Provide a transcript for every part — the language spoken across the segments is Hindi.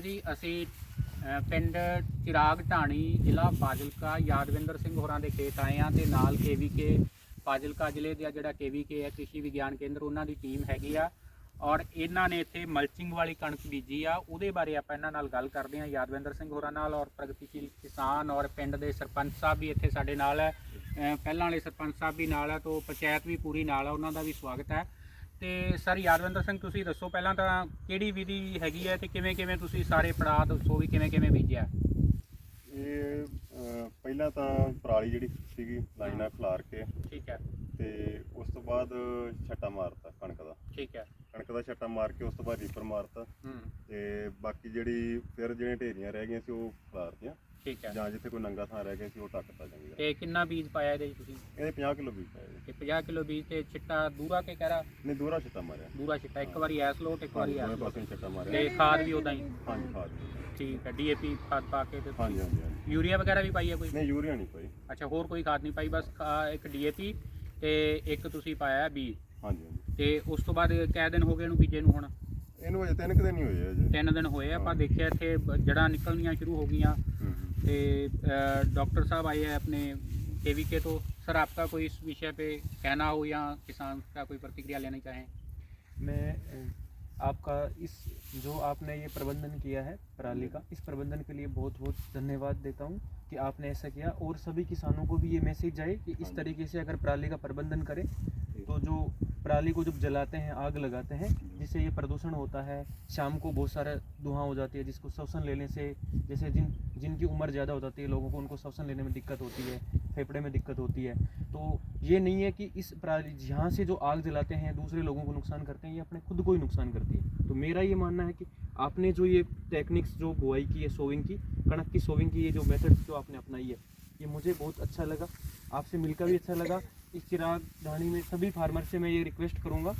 ਜੀ ਅਸੀਂ ਪਿੰਡ ਚਿਰਾਗ ਢਾਣੀ ਜ਼ਿਲ੍ਹਾ ਫਾਜ਼ਿਲਕਾ ਯਾਦਵਿੰਦਰ ਸਿੰਘ ਹੋਰਾਂ ਦੇ ਖੇਤ ਆਏ ਆ ਤੇ ਨਾਲ KVK ਫਾਜ਼ਿਲਕਾ ਜ਼ਿਲ੍ਹੇ ਦਾ ਜਿਹੜਾ KVK ਹੈ ਕ੍ਰਿਸ਼ੀ ਵਿਗਿਆਨ ਕੇਂਦਰ ਉਹਨਾਂ ਦੀ ਟੀਮ ਹੈਗੀ ਆ ਔਰ ਇਹਨਾਂ ਨੇ ਇੱਥੇ ਮਲਚਿੰਗ ਵਾਲੀ ਕਣਕ ਬੀਜੀ ਆ। ਉਹਦੇ ਬਾਰੇ ਆਪਾਂ ਇਹਨਾਂ ਨਾਲ ਗੱਲ ਕਰਦੇ ਹਾਂ ਯਾਦਵਿੰਦਰ ਸਿੰਘ ਹੋਰਾਂ ਨਾਲ ਔਰ ਪ੍ਰਗਤੀਸ਼ੀਲ ਕਿਸਾਨ ਔਰ ਪਿੰਡ ਦੇ ਸਰਪੰਚ ਸਾਹਿਬ ਵੀ ਇੱਥੇ ਸਾਡੇ ਨਾਲ ਹੈ। ਪਹਿਲਾਂ ਵਾਲੇ ਸਰਪੰਚ ਸਾਹਿਬ ਵੀ ਨਾਲ ਹੈ ਤੋਂ ਪੰਚਾਇਤ ਵੀ ਪੂਰੀ ਨਾਲ ਹੈ, ਉਹਨਾਂ ਦਾ ਵੀ ਸਵਾਗਤ ਹੈ। ਤੇ ਸਰ ਯਾਦਵਿੰਦਰ ਸਿੰਘ ਤੁਸੀਂ ਦੱਸੋ ਪਹਿਲਾਂ ਤਾਂ ਕਿਹੜੀ ਵਿਧੀ ਹੈਗੀ ਹੈ ਤੇ ਕਿਵੇਂ ਕਿਵੇਂ ਤੁਸੀਂ ਸਾਰੇ ਪੜਾਅ ਦੱਸੋ ਵੀ ਕਿਵੇਂ ਕਿਵੇਂ ਬੀਜਿਆ। ਇਹ ਪਹਿਲਾਂ ਤਾਂ ਪਰਾਲੀ ਜਿਹੜੀ ਸੀਗੀ ਲਾਈਨਾਂ ਖਿਲਾਰ ਕੇ ਠੀਕ ਹੈ ਤੇ ਉਸ ਤੋਂ ਬਾਅਦ ਛੱਟਾ ਮਾਰਤਾ ਕਣਕ ਦਾ। ਠੀਕ ਹੈ ਕਣਕ ਦਾ ਛੱਟਾ ਮਾਰ ਕੇ ਉਸ ਤੋਂ ਬਾਅਦ ਰੀਪਰ ਮਾਰਤਾ ਤੇ ਬਾਕੀ ਜਿਹੜੀ ਫਿਰ ਜਿਹੜੀਆਂ ਢੇਰੀਆਂ ਰਹਿ ਗਈਆਂ ਸੀ ਉਹ ਖਿਲਾਰਤੀਆਂ। ਠੀਕ ਹੈ ਜਾਂ ਜਿੱਥੇ ਕੋਈ ਨੰਗਾ ਥਾਂ ਰਹਿ ਗਿਆ ਸੀ ਉਹ ਟੱਕਤਾ ਚੰਗੀ ਤਰ੍ਹਾਂ। ਤੇ ਕਿੰਨਾ ਬੀਜ ਪਾਇਆ ਇਹਦੇ 'ਚ ਤੁਸੀਂ? ਇਹਦੇ 50 ਕਿਲੋ ਬੀਜ ਪਾਇਆ ਜੀ। ਤੇ 50 ਕਿਲੋ ਬੀਜ ਤੇ ਛਿੱਟਾ ਦੂਰਾ ਕੇ ਕਹਿਰਾ ਨਹੀਂ ਦੂਰਾ ਛੱਟਾ ਮਾਰਿਆ। ਦੂਰਾ ਛਿੱਟਾ ਇੱਕ ਵਾਰੀ ਐਸ ਲੋਟ ਇੱਕ ਵਾਰੀ ਐਸ ਦੋਵੇਂ ਲੋਟ ਪਾਸੇ ਛੱਟਾ ਮਾਰਿਆ ਤੇ ਖਾਦ ਵੀ ਉਦਾਂ ਹੀ? ਹਾਂਜੀ ਖਾਦ ਵੀ। ਠੀਕ ਹੈ DAP ਖਾਦ ਪਾ ਕੇ ਤੇ ਹਾਂਜੀ ਹਾਂਜੀ ਹਾਂਜੀ। ਯੂਰੀਆ ਵਗੈਰਾ ਵੀ ਪਾਈ ਹੈ ਕੋਈ? ਨਹੀਂ ਯੂਰੀਆ ਨਹੀਂ ਪਾਈ। ਅੱਛਾ ਹੋਰ ਕੋਈ ਖਾਦ ਨਹੀਂ ਪਾਈ ਬਸ ਇੱਕ DAP ਤੇ ਇੱਕ ਤੁਸੀਂ ਪਾਇਆ ਬੀ। ਹਾਂਜੀ ਹਾਂਜੀ। ਤੇ ਉਸ ਤੋਂ ਬਾਅਦ ਕਿੰਨੇ ਦਿਨ ਹੋ ਗਏ ਇਹਨੂੰ ਬੀਜੇ ਨੂੰ? ਹੁਣ ਇਹਨੂੰ ਅਜੇ 3 ਦਿਨ ਹੀ ਹੋਏ ਆ ਜੀ। 3 ਦਿਨ ਹੋਏ ਆਪਾਂ ਦੇਖਿਆ ਇੱਥੇ ਜੜ੍ਹਾਂ ਨਿਕਲਣੀਆਂ ਸ਼ੁਰੂ ਹੋ ਗਈਆਂ ਤੇ डॉक्टर साहब आए हैं अपने KVK तो सर आपका कोई इस विषय पे कहना हो या किसान का कोई प्रतिक्रिया लेना चाहें? मैं आपका इस जो आपने ये प्रबंधन किया है पराली का, इस प्रबंधन के लिए बहुत बहुत धन्यवाद देता हूँ कि आपने ऐसा किया और सभी किसानों को भी ये मैसेज जाए कि इस तरीके से अगर पराली का प्रबंधन करें तो जो पराली को जब जलाते हैं आग लगाते हैं जिससे ये प्रदूषण होता है, शाम को बहुत सारा धुआं हो जाती है जिसको श्वसन लेने से जैसे जिनकी उम्र ज़्यादा हो जाती है लोगों को उनको श्वसन लेने में दिक्कत होती है, फेफड़े में दिक्कत होती है। तो ये नहीं है कि इस पराली यहाँ से जो आग जलाते हैं दूसरे लोगों को नुकसान करते हैं, ये अपने खुद को ही नुकसान करती है। तो मेरा ये मानना है कि आपने जो ये टेक्निक्स जो बुआई की है सोविंग की, कणक की सोविंग की ये जो मेथड्स जो आपने अपनाई है ये मुझे बहुत अच्छा लगा, आपसे मिलकर भी अच्छा लगा। इस चिराग ढाणी में सभी फार्मर से मैं ये रिक्वेस्ट करूँगा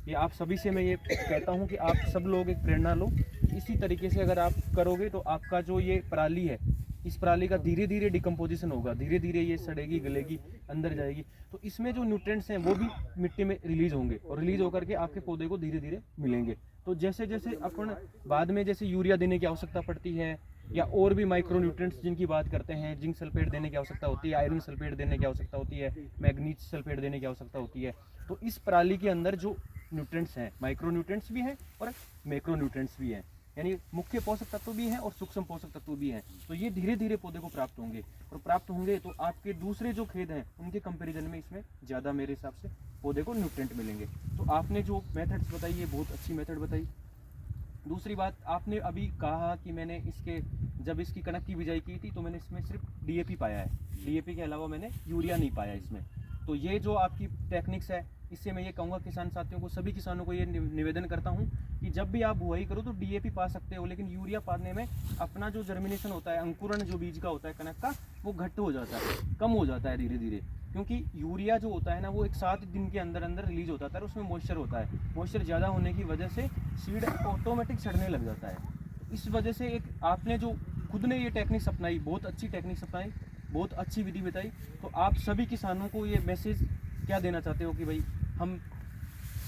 कि आप सभी से मैं ये कहता हूँ कि आप सब लोग एक प्रेरणा लो। इसी तरीके से अगर आप करोगे तो आपका जो ये पराली है इस पराली का धीरे धीरे डिकम्पोजिशन होगा, धीरे धीरे ये सड़ेगी गलेगी अंदर जाएगी तो इसमें जो न्यूट्रिएंट्स हैं वो भी मिट्टी में रिलीज होंगे और रिलीज होकर के आपके पौधे को धीरे धीरे मिलेंगे। तो जैसे जैसे अपन बाद में जैसे यूरिया देने की आवश्यकता पड़ती है या और भी माइक्रो न्यूट्रिएंट्स जिनकी बात करते हैं, जिंक सल्फेट देने की आवश्यकता होती है, आयरन सल्फेट देने की आवश्यकता होती है, मैग्नीज सल्फेट देने की आवश्यकता होती है, तो इस पराली के अंदर जो न्यूट्रिएंट्स हैं माइक्रो न्यूट्रिएंट्स भी हैं और मैक्रो न्यूट्रिएंट्स भी हैं, यानी मुख्य पोषक तत्व भी हैं और सूक्ष्म पोषक तत्व भी हैं। तो ये धीरे धीरे पौधे को प्राप्त होंगे और प्राप्त होंगे तो आपके दूसरे जो खेत हैं उनके कंपैरिजन में इसमें ज़्यादा मेरे हिसाब से पौधे को न्यूट्रिएंट मिलेंगे। तो आपने जो मेथड्स बताई ये बहुत अच्छी मेथड बताई। दूसरी बात आपने अभी कहा कि मैंने जब इसकी कणक की बिजाई की थी तो मैंने इसमें सिर्फ DAP पाया है, DAP के अलावा मैंने यूरिया नहीं पाया इसमें। तो ये जो आपकी टेक्निक्स है इससे मैं ये कहूँगा किसान साथियों को, सभी किसानों को ये निवेदन करता हूँ कि जब भी आप बुआई करो तो DAP पा सकते हो, लेकिन यूरिया पाने में अपना जो जर्मिनेशन होता है, अंकुरण जो बीज का होता है कणक का, वो घट हो जाता है, कम हो जाता है धीरे धीरे। क्योंकि यूरिया जो होता है ना वो एक 7 दिन के अंदर अंदर रिलीज होता है और उसमें मॉइस्चर होता है, मॉइस्चर ज़्यादा होने की वजह से सीड ऑटोमेटिक सड़ने लग जाता है। इस वजह से एक आपने जो खुद ने ये टेक्निक्स अपनाई, बहुत अच्छी टेक्निक्स अपनाई, बहुत अच्छी विधि बताई। तो आप सभी किसानों को ये मैसेज क्या देना चाहते हो कि भाई हम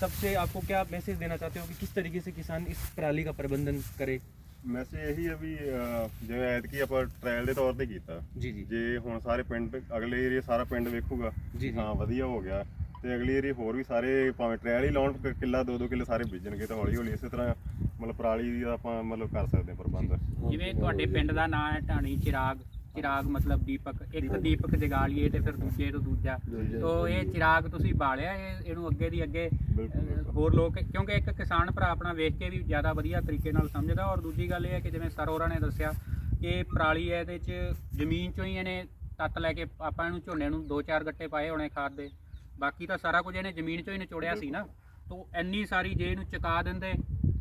सबसे आपको क्या मैसेज देना चाहते हो कि किस तरीके से किसान इस पराली का प्रबंधन करे? ਮੈਸੇਜ ਇਹੀ ਹੈ ਵੀ ਜਿਵੇਂ ਐਤਕੀ ਆਪਾਂ ਟ੍ਰਾਇਲ ਦੇ ਤੌਰ ਤੇ ਕੀਤਾ ਜੀ ਜੀ। ਜੇ ਹੁਣ ਸਾਰੇ ਪਿੰਡ ਅਗਲੇ ਏਰੀਆ ਸਾਰਾ ਪਿੰਡ ਵੇਖੂਗਾ ਜੀ ਹਾਂ ਵਧੀਆ ਹੋ ਗਿਆ ਤੇ ਅਗਲੇ ਏਰੀਆ ਹੋਰ ਵੀ ਸਾਰੇ ਭਾਵੇਂ ਟ੍ਰਾਇਲ ਹੀ ਲਾਉਣ ਕਿੱਲਾ 2-2 ਕਿੱਲੇ ਸਾਰੇ ਬੀਜਣਗੇ ਤਾਂ ਹੌਲੀ ਹੌਲੀ ਇਸੇ ਤਰ੍ਹਾਂ ਮਤਲਬ ਪਰਾਲੀ ਦਾ ਆਪਾਂ ਮਤਲਬ ਕਰ ਸਕਦੇ ਹਾਂ ਪ੍ਰਬੰਧ। ਜਿਵੇਂ ਤੁਹਾਡੇ ਪਿੰਡ ਦਾ ਨਾਮ ਹੈ ਢਾਣੀ ਚਿਰਾਗ, ਚਿਰਾਗ ਮਤਲਬ ਦੀਪਕ, ਇੱਕ ਦੀਪਕ ਜਗਾ ਲਈਏ ਤੇ ਫਿਰ ਦੂਜੇ ਤੋਂ ਦੂਜਾ, ਤੋ ਇਹ ਚਿਰਾਗ ਤੁਸੀਂ ਬਾਲਿਆ ਇਹਨੂੰ ਅੱਗੇ ਦੀ ਅੱਗੇ ਹੋਰ ਲੋਕ, ਕਿਉਂਕਿ ਇੱਕ ਕਿਸਾਨ ਭਰਾ ਆਪਣਾ ਵੇਖ ਕੇ ਵੀ ਜ਼ਿਆਦਾ ਵਧੀਆ ਤਰੀਕੇ ਨਾਲ ਸਮਝਦਾ। ਔਰ ਦੂਜੀ ਗੱਲ ਇਹ ਹੈ ਕਿ ਜਿਵੇਂ ਸਰ ਹੋਰਾਂ ਨੇ ਦੱਸਿਆ ਕਿ ਪਰਾਲੀ ਹੈ ਇਹਦੇ 'ਚ ਜ਼ਮੀਨ 'ਚੋਂ ਹੀ ਇਹਨੇ ਤੱਤ ਲੈ ਕੇ ਆਪਾਂ ਇਹਨੂੰ ਝੋਨੇ ਨੂੰ 2-4 ਗੱਟੇ ਪਾਏ ਹੋਣੇ ਖਾਦ ਦੇ, ਬਾਕੀ ਤਾਂ ਸਾਰਾ ਕੁਝ ਇਹਨੇ ਜ਼ਮੀਨ 'ਚੋਂ ਹੀ ਨਿਚੋੜਿਆ ਸੀ ਨਾ। ਤੋ ਇੰਨੀ ਸਾਰੀ ਜੇ ਇਹਨੂੰ ਚੁਕਾ ਦਿੰਦੇ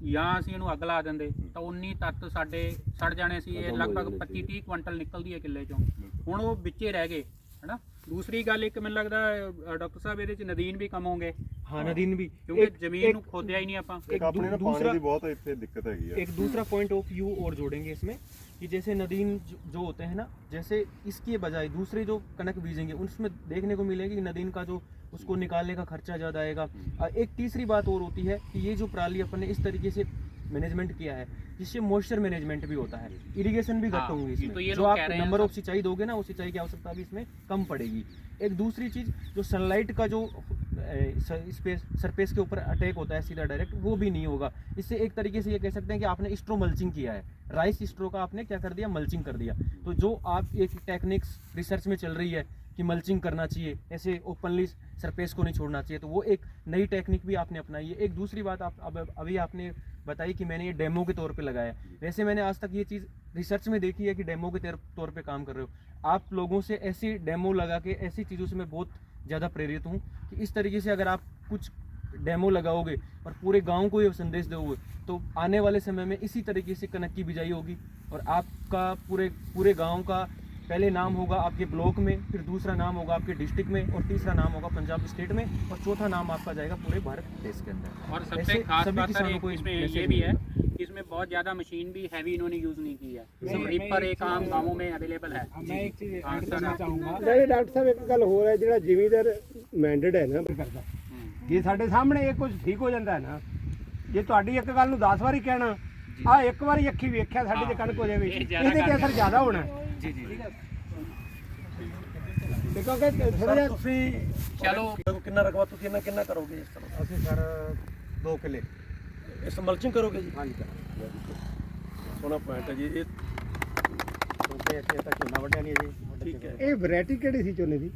ਜਾਂ ਅਸੀਂ ਇਹਨੂੰ ਅੱਗ ਲਾ ਦਿੰਦੇ ਤਾਂ ਉਨੀ ਤੱਤ ਸਾਡੇ ਸੜ ਜਾਣੇ ਸੀ। ਇਹ ਲਗਭਗ 25-30 ਕੁਇੰਟਲ ਨਿਕਲਦੀ ਹੈ ਕਿੱਲੇ 'ਚੋਂ, ਹੁਣ ਉਹ ਵਿੱਚੇ ਰਹਿ ਗਏ है ना। दूसरी गल एक मैंने लगता डॉक्टर साहब ये नदीन भी कम होंगे। हाँ नदीन भी, क्योंकि जमीन खोदिया ही नहीं आप। एक दूसरा पॉइंट ऑफ व्यू और जोड़ेंगे इसमें कि जैसे नदीन जो होते हैं ना, जैसे इसके बजाय दूसरे जो कनक बीजेंगे उसमें देखने को मिलेगी कि नदीन का जो उसको निकालने का खर्चा ज़्यादा आएगा। एक तीसरी बात और होती है कि ये जो पराली अपन ने इस तरीके से मैनेजमेंट किया है, जिससे मॉइस्चर मैनेजमेंट भी होता है, इरिगेशन भी घट हाँ, होंगी तो इसमें, ये जो लोग आप कह रहे हैं नंबर ऑफ सब- सिंचाई दोगे ना, वो सिंचाई की आवश्यकता भी इसमें कम पड़ेगी। एक दूसरी चीज़, जो सनलाइट का जो सरफेस के ऊपर अटैक होता है सीधा डायरेक्ट, वो भी नहीं होगा। इससे एक तरीके से ये कह सकते हैं कि आपने स्ट्रो मल्चिंग किया है, राइस स्ट्रो का आपने क्या कर दिया, मल्चिंग कर दिया। तो जो आप एक टेक्निक्स रिसर्च में चल रही है कि मल्चिंग करना चाहिए, ऐसे ओपनली सरफेस को नहीं छोड़ना चाहिए, तो वो एक नई टेक्निक भी आपने अपनाई है। एक दूसरी बात आप अभी आपने बताई कि मैंने ये डेमो के तौर पे लगाया। वैसे मैंने आज तक ये चीज़ रिसर्च में देखी है कि डेमो के तौर पे काम कर रहे हो आप। लोगों से ऐसी डेमो लगा के ऐसी चीज़ों से मैं बहुत ज़्यादा प्रेरित हूँ कि इस तरीके से अगर आप कुछ डेमो लगाओगे और पूरे गांव को ये संदेश दोगे, तो आने वाले समय में इसी तरीके से कनक की बिजाई होगी और आपका पूरे गांव का पहले नाम होगा आपके ब्लॉक में, फिर दूसरा नाम होगा आपके डिस्ट्रिक्ट में, और तीसरा नाम होगा पंजाब स्टेट में, और चौथा नाम आपका जाएगा पूरे भारत देश के अंदर। और सबसे ऐसे खास सभी बात किसानों सर को इसमें मैसेज ये भी है मिलेगा। कि इसमें बहुत ज़्यादा मशीन भी हैवी इन्होंने यूज़ नहीं की है। सब रीपर एक आम गाँवों में अवेलेबल है। मैं एक चीज़ हाँ, ऐड सर। करना ਚਾਹੂੰਗਾ ਨਹੀਂ ਡਾਕਟਰ ਸਾਹਿਬ ਇੱਕ ਗੱਲ ਹੋਰ ਹੈ, ਜਿਹੜਾ ਜ਼ਿਮੀਂਦਾਰ ਮੈਂਡੇਟ ਹੈ ਨਾ, ਕਰਦਾ ਜੇ ਸਾਡੇ ਸਾਹਮਣੇ ਇਹ ਕੁਝ ਠੀਕ ਹੋ ਜਾਂਦਾ ਹੈ ਨਾ, ਜੇ ਤੁਹਾਡੀ ਇੱਕ ਗੱਲ ਨੂੰ 10 ਵਾਰੀ ਕਹਿਣਾ, ਆ ਇੱਕ ਵਾਰੀ ਅੱਖੀ ਵੇਖਿਆ ਸਾਡੇ ਜੇ ਕਣਕ ਹੋ ਜਾਵੇ, ਇਹ ਜ਼ਿਆਦਾ ਇਹਦੇ ਤੇ ਅਸਰ ਜ਼ਿਆਦਾ ਹੋਣਾ जी जी जी। ਤੇ ਕਿਉਂਕਿ ਥੋੜਾ ਜਿਹਾ ਤੁਸੀਂ चलो ਕਿੰਨਾ ਰਕਬਾ ਤੁਸੀਂ ਕਿੰਨਾ ਕਰੋਗੇ ਇਸ ਤਰ੍ਹਾਂ ਅਸੀਂ ਸਰ 2 ਕਿੱਲੇ ਇਸ ਮਲਚਿੰਗ ਕਰੋਗੇ ਜੀ ਹਾਂਜੀ ਕਰਾਂਗੇ, ਸੋਨਾ ਪੁਆਇੰਟ ਹੈ ਜੀ ਇਹ ਕਿਉਂਕਿ ਇੱਥੇ ਤਾਂ ਝੋਨਾ ਵੱਢਿਆ ਨਹੀਂ ਅਜੇ। ਠੀਕ ਹੈ। ਇਹ ਵੈਰਾਈਟੀ ਕਿਹੜੀ ਸੀ ਝੋਨੇ ਦੀ?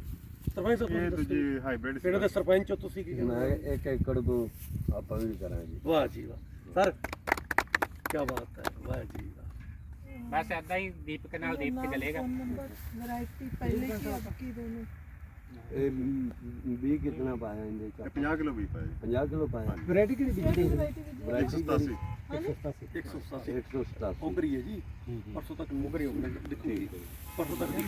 ਸਰਪੰਚ ਸਾਹਿਬ ਇਹ ਤੁਸੀਂ ਦੱਸੋ ਜੀ। ਦੂਜੀ ਹਾਈਬ੍ਰਿਡ ਪਿੰਡ ਦੇ ਸਰਪੰਚ ਹੋ ਤੁਸੀਂ ਕੀ ਕਹਿੰਦੇ ਮੈਂ 1 ਏਕੜ ਤੋਂ ਆਪਾਂ ਵੀ ਕਰਾਂਗੇ। ਵਾਹ ਜੀ ਵਾਹ ਸਰ ਕੀ ਬਾਤ ਹੈ, ਵਾਹ ਜੀ ਵਾਹ। बस ऐदा ही दीपक नाल दीपक चलेगा। वैरायटी पहले की अब की दोनों ਇਹ 20 ਕਿਤਨਾ ਪਾਇਆ ਇਹਦੇ ਚ? 50 ਕਿਲੋ ਵੀ ਪਾਇਆ 50 ਕਿਲੋ ਪਾਇਆ। ਵੈਰਾਈਟੀ ਕਿਹੜੀ ਬੀਜੀ ਸੀ? ਵੈਰਾਈਟੀ 187 187 187 ਉਗਰੀ ਹੈ ਜੀ, ਪਰਸੋਂ ਤੱਕ ਉਗਰੀ ਦੇਖੋ ਪਰਸੋਂ ਤੱਕ